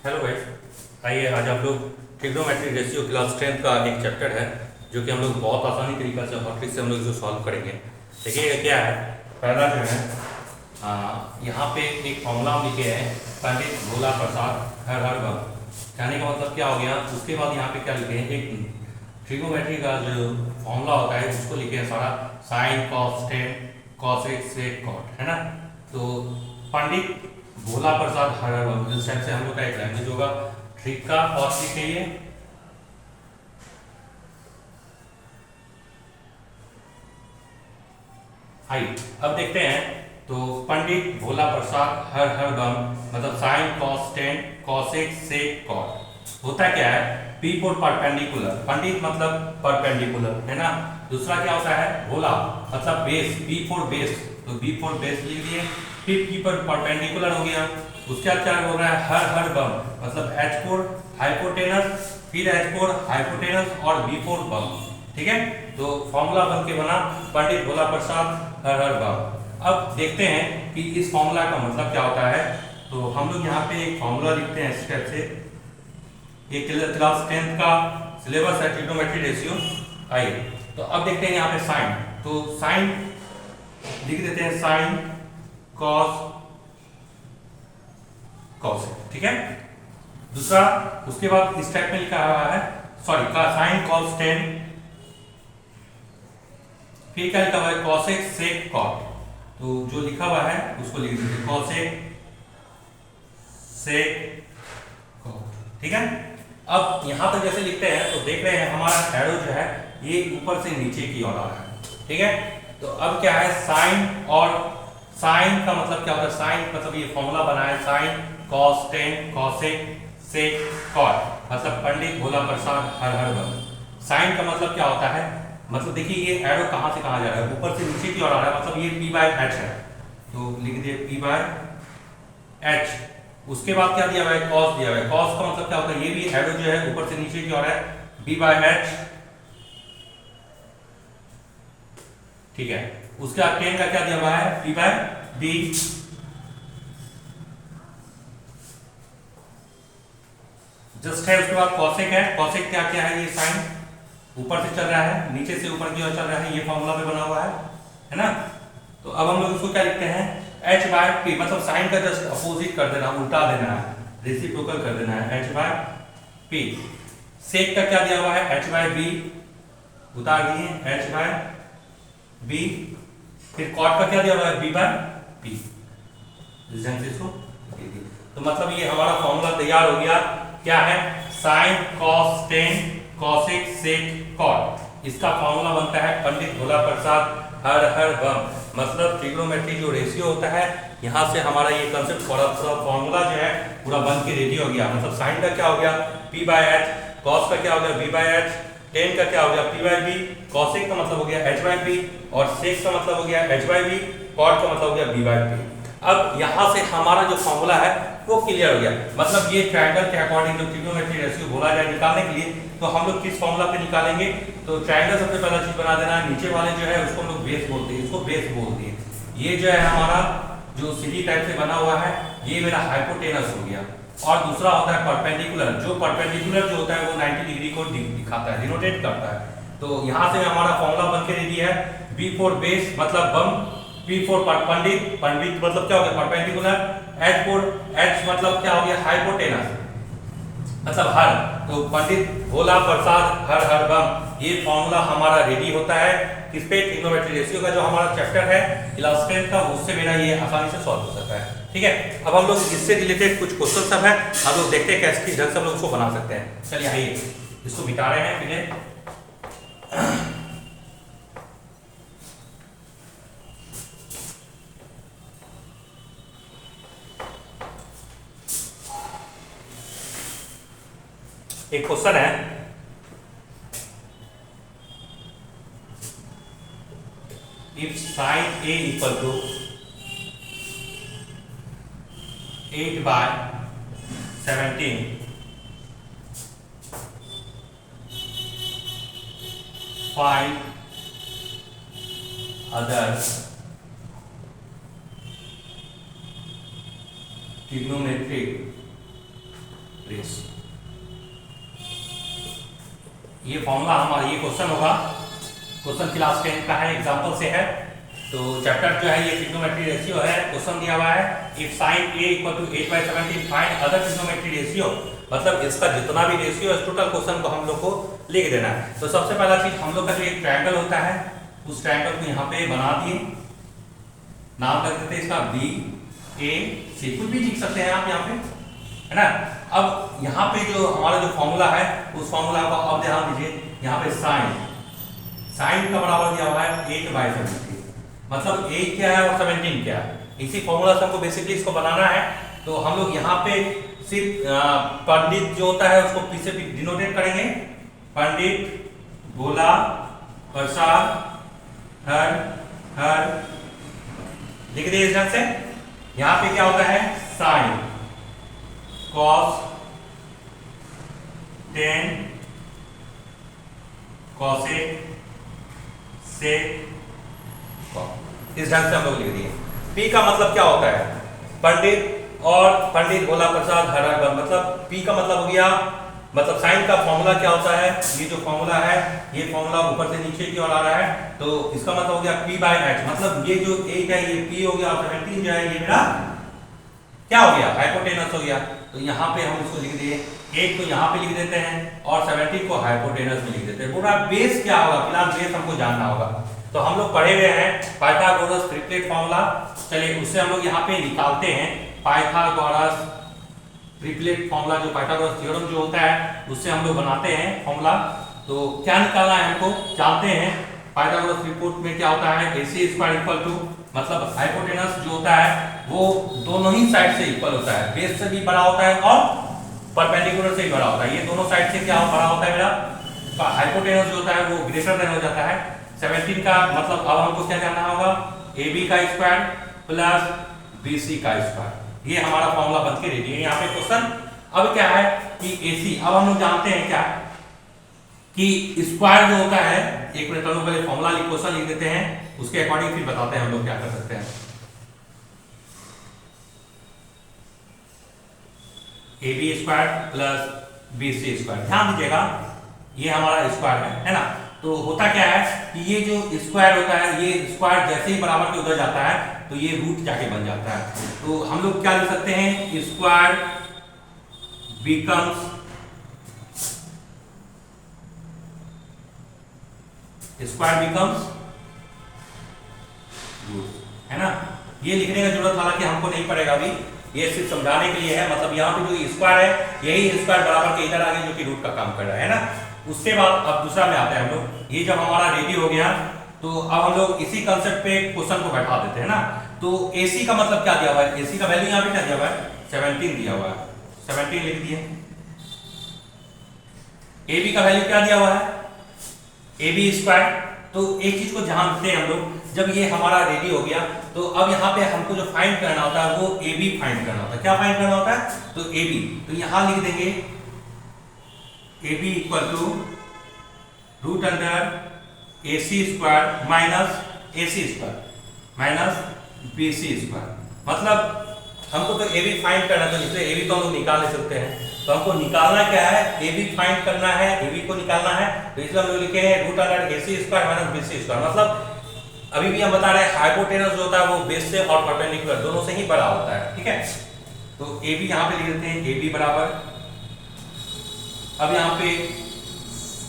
Hello guys, आइए आज आप लोग ट्रिग्नोमेट्रिक रेशियो क्लास 10 का एक चैप्टर है जो कि हम लोग बहुत आसानी तरीका से हॉट ट्रिक से हम लोग जो सॉल्व करेंगे। देखिएगा क्या है। पहला जो है यहाँ पे एक फॉर्मूला हम लिखे हैं, पंडित भोला प्रसाद हर हर बम। कहने का मतलब क्या हो गया। उसके बाद यहाँ पे क्या लिखे हैं, एक ट्रिग्नोमेट्री का जो फॉर्मूला होता है उसको लिखे हैं सारा, sine cos tan cosec sec cot, है ना। तो पंडित भोला प्रसाद हर हर बम, इस टाइप से हम लोग का एक लैंग्वेज होगा ट्रिक का। और ट्रिक है ये, आइए अब देखते हैं। तो पंडित भोला प्रसाद हर हर बम मतलब sine cos tan cosec sec cot होता क्या है, पी फॉर परपेंडिकुलर। पंडित मतलब परपेंडिकुलर, है ना। दूसरा क्या होता है, भोला मतलब बेस, बी फॉर बेस, तो बी फॉर बेस लिख दिए। फिर पी पर परपेंडिकुलर हो गया। उसके बाद क्या हो रहा है, हर हर बम मतलब एच फॉर हाइपोटेनस, फिर एच फॉर हाइपोटेनस और बी फॉर बम। ठीक है, तो फॉर्मूला बन के बना पंडित भोला प्रसाद हर हर बम। अब देखते हैं कि इस फॉर्मूला का मतलब क्या होता है। तो हम लोग यहाँ पे एक फॉर्मूला लिखते हैं इस टाइप से। ये क्लास 10 का सिलेबस है ट्रिग्नोमेट्री रेशियो। आइए तो अब देखते हैं यहाँ पे साइन, तो साइन लिख देते हैं, साइन कॉस कॉस, ठीक है। दूसरा उसके बाद इस टाइप में लिखा हुआ है, सॉरी का साइन कॉस टेन, फिर क्या लिखा हुआ है कॉसेक सेक कॉट। तो जो लिखा हुआ है उसको लिख दीजिए कॉसेक सेक कॉट, ठीक है। अब यहां तक जैसे लिखते हैं तो देख रहे हैं हमारा एरो जो है ये ऊपर से नीचे की ओर आ रहा है, ठीक है। तो अब क्या है, साइन और साइन का मतलब क्या होता है, साइन मतलब ये फॉर्मूला बना है, sine cos tan cosec sec cot मतलब पंडित भोला प्रसाद हर हर बम। साइन का मतलब क्या होता है, मतलब देखिए ये एरो कहां से कहां जा रहा है, ऊपर से नीचे की ओर आ रहा है, मतलब ये p बाय एच है। तो लिख दिए p बाय एच। उसके बाद क्या दिया हुआ है, कॉस दिया हुआ है। कॉस का मतलब क्या होता है, ये भी एरो जो है ऊपर से नीचे की ओर है, b बाय एच, ठीक है। उसके बाद टेन का क्या दिया हुआ है, p बाय b। जस्ट है। उसके बाद कॉसेक है, कॉसेक क्या क्या है, ये साइन ऊपर से चल रहा है, नीचे से ऊपर की ओर चल रहा है, ये फॉर्मूला पे बना हुआ है ना। तो अब हम लोग इसको क्या लिखते हैं, h बाय p मतलब साइन का जस्ट अपोजिट कर देना, उल्टा देना है, रेसिप्रोकल कर देना है, h बाय p। सेक का क्या दिया हुआ है, h बाय b, उतार दिए h बाय b। फिर कॉट का क्या दिया हुआ है, b बाय p। इसको तो मतलब ये हमारा फॉर्मूला तैयार हो गया। क्या है, sine cos tan cosec sec cot, इसका फॉर्मूला बनता है पंडित भोला प्रसाद हर हर बम। मतलब ट्रिग्नोमेट्री जो रेशियो होता है, यहाँ से हमारा ये कंसेप्ट फॉर्मूला जो है पूरा बन के रेडी हो गया। मतलब साइन का क्या हो गया, p बाय एच, कॉस का क्या हो गया, b बाय एच, टेन का क्या हो गया, p बाय b, कॉसेक का मतलब हो गया h बाय b, और सेक का मतलब हो गया h बाय b, कॉट का मतलब हो गया b बाय p। अब यहाँ से हमारा जो फॉर्मूला है वो क्लियर हो गया। मतलब ये ट्रायंगल के अकॉर्डिंग जो ट्रिग्नोमेट्री रेशियो बोला जाए निकालने के लिए, तो हम लोग किस फॉर्मूला पे निकालेंगे। तो ट्रायंगल सबसे पहला चीज बना देना है, नीचे वाले जो है उसको हम लोग बेस बोलते हैं, इसको बेस बोलते हैं। ये जो है हमारा जो सीधी टाइप से बना हुआ है, ये मेरा हाइपोटेनस हो गया। और दूसरा होता है परपेंडिकुलर, जो परपेंडिकुलर जो होता है वो 90 डिग्री को दिखाता है, डिनोटेट करता है। तो यहाँ से हमारा फॉर्मूला बन के रेडी है, बी फॉर बेस मतलब बम, P फॉर पंडित, पंडित मतलब क्या हो गया परपेंडिकुलर, H फॉर H मतलब क्या हो गया हाइपोटेनस मतलब हर, तो पंडित भोला प्रसाद हर हर बम। ये फॉर्मूला हमारा रेडी होता है किस पे, ट्रिग्नोमेट्री रेशियो का जो हमारा चैप्टर है क्लास 10 का, उससे मेरा ये आसानी से सॉल्व हो सकता है, ठीक है। अब हम लोग इससे रिलेटेड कुछ क्वेश्चन सब है, हम लोग देखते हैं कैसे किस ढंग से हम लोग इसको बना सकते हैं। चलिए आइए इसको मिटा रहे हैं पहले। एक क्वेश्चन है, if sine a equal to 8 by 17 find other trigonometric base. ये फॉर्मूला हमारा, ये क्वेश्चन होगा, क्वेश्चन क्लास 10 का है, एग्जांपल से है। तो चैप्टर जो है ये ट्रिग्नोमेट्री रेशियो है। क्वेश्चन दिया हुआ है if sin a equal to 8/17 find other trigonometry ratio, मतलब इसका जितना भी रेशियो है टोटल क्वेश्चन को हम लोग को लिख देना है। तो सबसे पहला चीज हम लोग का जो एक ट्रायंगल होता है उस ट्रायंगल को यहाँ पे बना दिए, नाम रख देते हैं इसका बी ए सी, कुछ भी लिख सकते हैं आप यहाँ पे, है ना। अब यहाँ पे जो हमारा जो फॉर्मूला है उस फॉर्मूला को अब ध्यान दीजिए, यहाँ पे साइन का बराबर दिया हुआ है 8/17, मतलब 8 क्या है और 17 क्या है। इसी फॉर्मूला से हमको बेसिकली इसको बनाना है। तो हम लोग यहाँ पे सिर्फ पंडित जो होता है उसको पीछे डिनोटेट करेंगे, पंडित, भोला, प्रसाद, हर लिख दिए इस ढंग से। यहाँ पे क्या होता है साइन, कॉस, टेन, कॉसेक, सेक, इस ढंग से हम लोग लिख दिए। पी का मतलब क्या होता है पंडित, और पंडित, भोला, प्रसाद, हर, मतलब पी का मतलब हो गया, मतलब साइन का फॉर्मूला क्या होता है, ये जो फॉर्मूला है ये फॉर्मूला ऊपर से नीचे की ओर आ रहा है, तो इसका मतलब हो गया p/h, मतलब ये जो 8 है ये p हो गया और 17 जो है ये मेरा क्या हो गया, हाइपोटेनस हो गया। तो यहाँ पे हम इसको लिख दिए, 8 को यहाँ पे लिख देते हैं और 17 को हाइपोटेनस में लिख देते हैं। पूरा बेस क्या होगा, फिलहाल बेस हमको जानना होगा। तो हम लोग पढ़े हुए हैं पाइथागोरस ट्रिपलेट फॉर्मूला, चलिए उससे हम लोग यहाँ पे निकालते हैं पाइथागोरस ट्रिपलेट फॉर्मूला, जो पाइथागोरस थ्योरम जो होता है उससे हम लोग बनाते हैं फॉर्मूला। तो क्या निकालना है हमको जानते हैं, पाइथागोरस रिपोर्ट में क्या होता है AC स्क्वायर इक्वल टू, मतलब हाइपोटेनस जो होता है वो दोनों ही साइड से इक्वल होता है, बेस से भी बड़ा होता है और परपेंडिकुलर से भी बड़ा होता है। ये दोनों साइड से क्या बड़ा होता है मेरा हाइपोटेनस जो होता है वो ग्रेटर देन हो जाता है 17 का, मतलब अब हमको क्या करना होगा AB का स्क्वायर प्लस BC का स्क्वायर, ये हमारा फॉर्मूला बन के रेडी है। यहाँ पे क्वेश्चन अब क्या है कि AC, अब हम लोग जानते हैं क्या कि स्क्वायर जो होता है, एक मिनट हम लोग पहले फॉर्मूला क्वेश्चन लिख देते हैं, उसके अकॉर्डिंग फिर बताते हैं हम लोग क्या कर सकते हैं। AB square plus BC square, ध्यान दीजिएगा ये हमारा स्क्वायर है ना। तो होता क्या है कि ये जो स्क्वायर होता है, ये स्क्वायर जैसे ही बराबर के उधर जाता है तो ये रूट जाके बन जाता है। तो हम लोग क्या लिख सकते हैं, स्क्वायर बिकम्स रूट, है ना। ये लिखने का जरूरत हालांकि हमको नहीं पड़ेगा अभी, ये सिर्फ समझाने के लिए है, मतलब यहाँ पे जो स्क्वायर है यही स्क्वायर बराबर के इधर आगे जो कि रूट का काम कर रहा है ना। उसके बाद अब दूसरा में आते हैं हम लोग, ये जब हमारा रेडी हो गया तो अब हम लोग इसी कंसेप्ट पे क्वेश्चन को बैठा देते हैं ना। तो AC का मतलब क्या दिया हुआ है, AC का वैल्यू यहाँ पे क्या दिया हुआ है 17 दिया हुआ है, 17 लिख दिए। AB का वैल्यू क्या दिया हुआ है AB स्क्वायर। तो एक चीज को ध्यान देते हैं हम लोग, जब ये हमारा रेडी हो गया तो अब यहाँ पे हमको जो फाइंड करना होता है वो AB फाइंड करना होता है। क्या फाइंड करना होता है, तो AB, तो यहाँ लिख देंगे AB equal to root under AC square minus AC square minus BC square, मतलब हमको तो AB फाइंड करना, तो इसलिए AB तो हम लोग निकाल नहीं सकते हैं, तो हमको निकालना क्या है AB फाइंड करना है, AB को निकालना है, तो इसलिए हम लोग लिखे हैं root under AC square minus BC square. मतलब अभी भी हम बता रहे हैं हाइपोटेनस जो होता है वो बेस से और परपेंडिकुलर दोनों से ही बड़ा होता है, ठीक है। तो AB यहाँ पे लिख देते हैं AB बराबर, अब यहाँ पे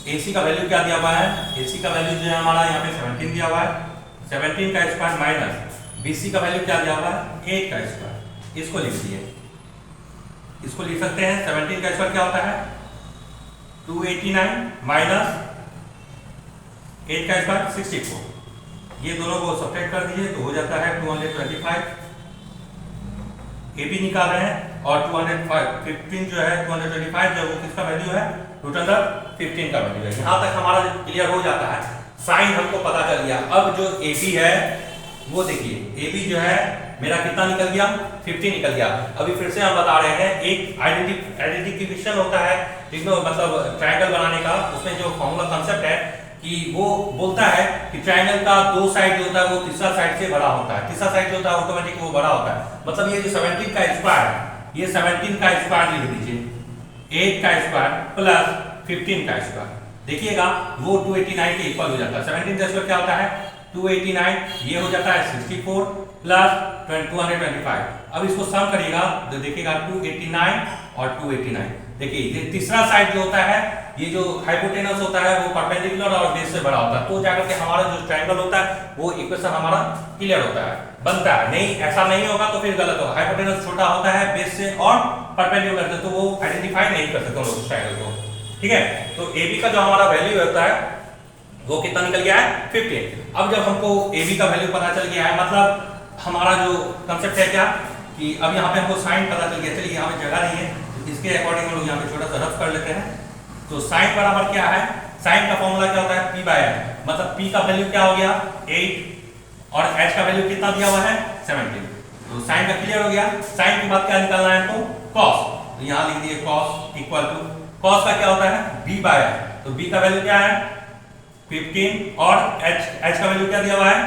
AC का वैल्यू क्या दिया हुआ है, AC का वैल्यू जो है हमारा यहाँ पे 17 दिया हुआ है, 17 का स्क्वायर माइनस BC का वैल्यू क्या दिया हुआ है 8 का स्क्वायर, इसको लिख दिए, इसको लिख सकते हैं 17 का स्क्वायर क्या होता है 289 माइनस 8 का स्क्वायर 64, ये दोनों को सब्ट्रैक्ट कर दीजिए तो हो जाता है 225। AB निकाल रहे हैं और 215 जो है 225 जो वो किसका वैल्यू है रूट अंडर 15 का वैल्यू है। यहाँ तक हमारा क्लियर हो जाता है, साइन हमको पता चल गया। अब जो AB है वो देखिए, AB जो है मेरा कितना निकल गया 50 निकल गया। अभी फिर से हम बता रहे हैं एक आइडेंटिफिकेशन होता है, ठीक है, मतलब ट्रायंगल बनाने का, उसमें जो फॉर्मूला कंसेप्ट है कि वो बोलता है कि ट्रायंगल का दो साइड जो होता है वो तीसरा साइड से बड़ा होता है, तीसरा साइड जो होता है ऑटोमेटिक वो बड़ा होता है। मतलब ये जो 17 का स्क्वायर, ये 17 का स्क्वायर लिख दीजिए, 8 का स्क्वायर प्लस 15 का स्क्वायर, देखिएगा वो 289 के इक्वल हो जाता है। 17 का स्क्वायर क्या होता है 289, ये हो जाता है 64 प्लस 225। अब इसको सम करिएगा तो देखिएगा 289 और 289। देखिए ये तीसरा साइड जो होता है, ये जो हाइपोटेनस होता है वो परपेंडिकुलर और बेस से बड़ा होता है, तो जाकर के हमारा जो ट्रायंगल होता है वो इक्वेशन हमारा क्लियर होता है, बनता है। नहीं ऐसा नहीं होगा तो फिर गलत होगा। हाइपोटेनस छोटा होता है बेस से और परपेंडिकुलर से, तो वो आइडेंटिफाई नहीं कर सकते उस ट्रायंगल को, ठीक है। तो AB का जो हमारा वैल्यू होता है वो कितना निकल गया है 15। अब जब हमको AB का वैल्यू पता चल गया है, मतलब हमारा जो कंसेप्ट है क्या कि अब यहाँ पे हमको साइन पता चल गया, चलिए यहाँ पे जगह नहीं है तो इसके अकॉर्डिंग हम लोग यहाँ पे छोटा सा रफ कर लेते हैं। तो साइन बराबर क्या है, साइन का फॉर्मूला क्या होता है P/n, मतलब P का वैल्यू क्या हो गया 8 और H का वैल्यू कितना दिया हुआ है 17। तो साइन का क्लियर हो गया। साइन के बाद क्या निकालना है हमको cos, तो यहाँ लिख दिए cos इक्वल टू cos का क्या होता है B/n, तो B का वैल्यू क्या है 15 और H का वैल्यू क्या दिया हुआ है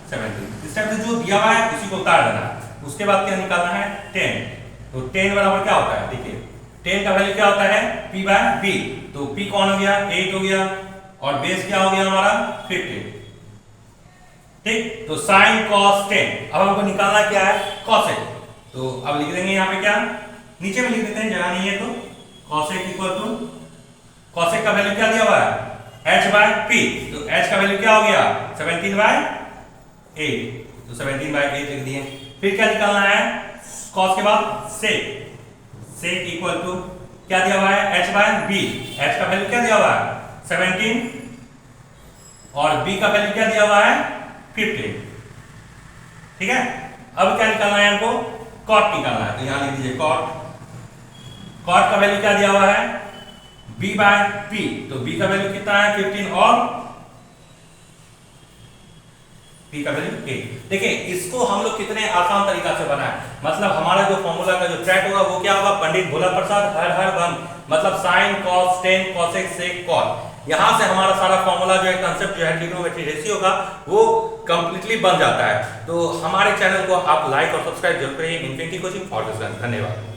17। इस टाइप से जो दिया हुआ है उसी को उतार देना है। उसके बाद क्या निकालना है 10, तो 10 बराबर क्या होता है, देखिए 10 का वैल्यू क्या होता है P/B, तो P कौन हो गया 8 हो गया और बेस क्या हो गया हमारा 15, ठीक। तो sin cos 10, अब हमको निकालना क्या है cosec, तो अब लिख देंगे यहाँ पे क्या, नीचे में लिख देते हैं जगह नहीं है तो cosec इक्वल टू cosec का वैल्यू क्या दिया हुआ है H/P, तो H का वैल्यू क्या हो गया 17/8, तो 17/8 लिख दिए। फिर क्या निकालना है cos के बाद sec इक्वल टू क्या दिया हुआ है H/B, H का वैल्यू क्या दिया हुआ है 17 और B का वैल्यू क्या दिया हुआ है 15, ठीक है। अब क्या निकालना है हमको cot निकालना है, तो यहां लिख दीजिए cot का वैल्यू क्या दिया हुआ है B/P, तो B का वैल्यू कितना है 15 और P का वैल्यू 8। देखिए इसको हम लोग कितने आसान तरीका से बनाए, मतलब हमारा जो फॉर्मूला का जो ट्रैक होगा वो क्या होगा पंडित भोला प्रसाद हर हर बम, मतलब sin cos 10 cosec sec cot। यहां से हमारा सारा फॉर्मूला जो है कंसेप्ट जो है ट्रिग्नोमेट्री रेशियो का वो कंप्लीटली बन जाता है। तो हमारे चैनल को आप लाइक और सब्सक्राइब जरूर करिए। Infinity coaching for this. धन्यवाद।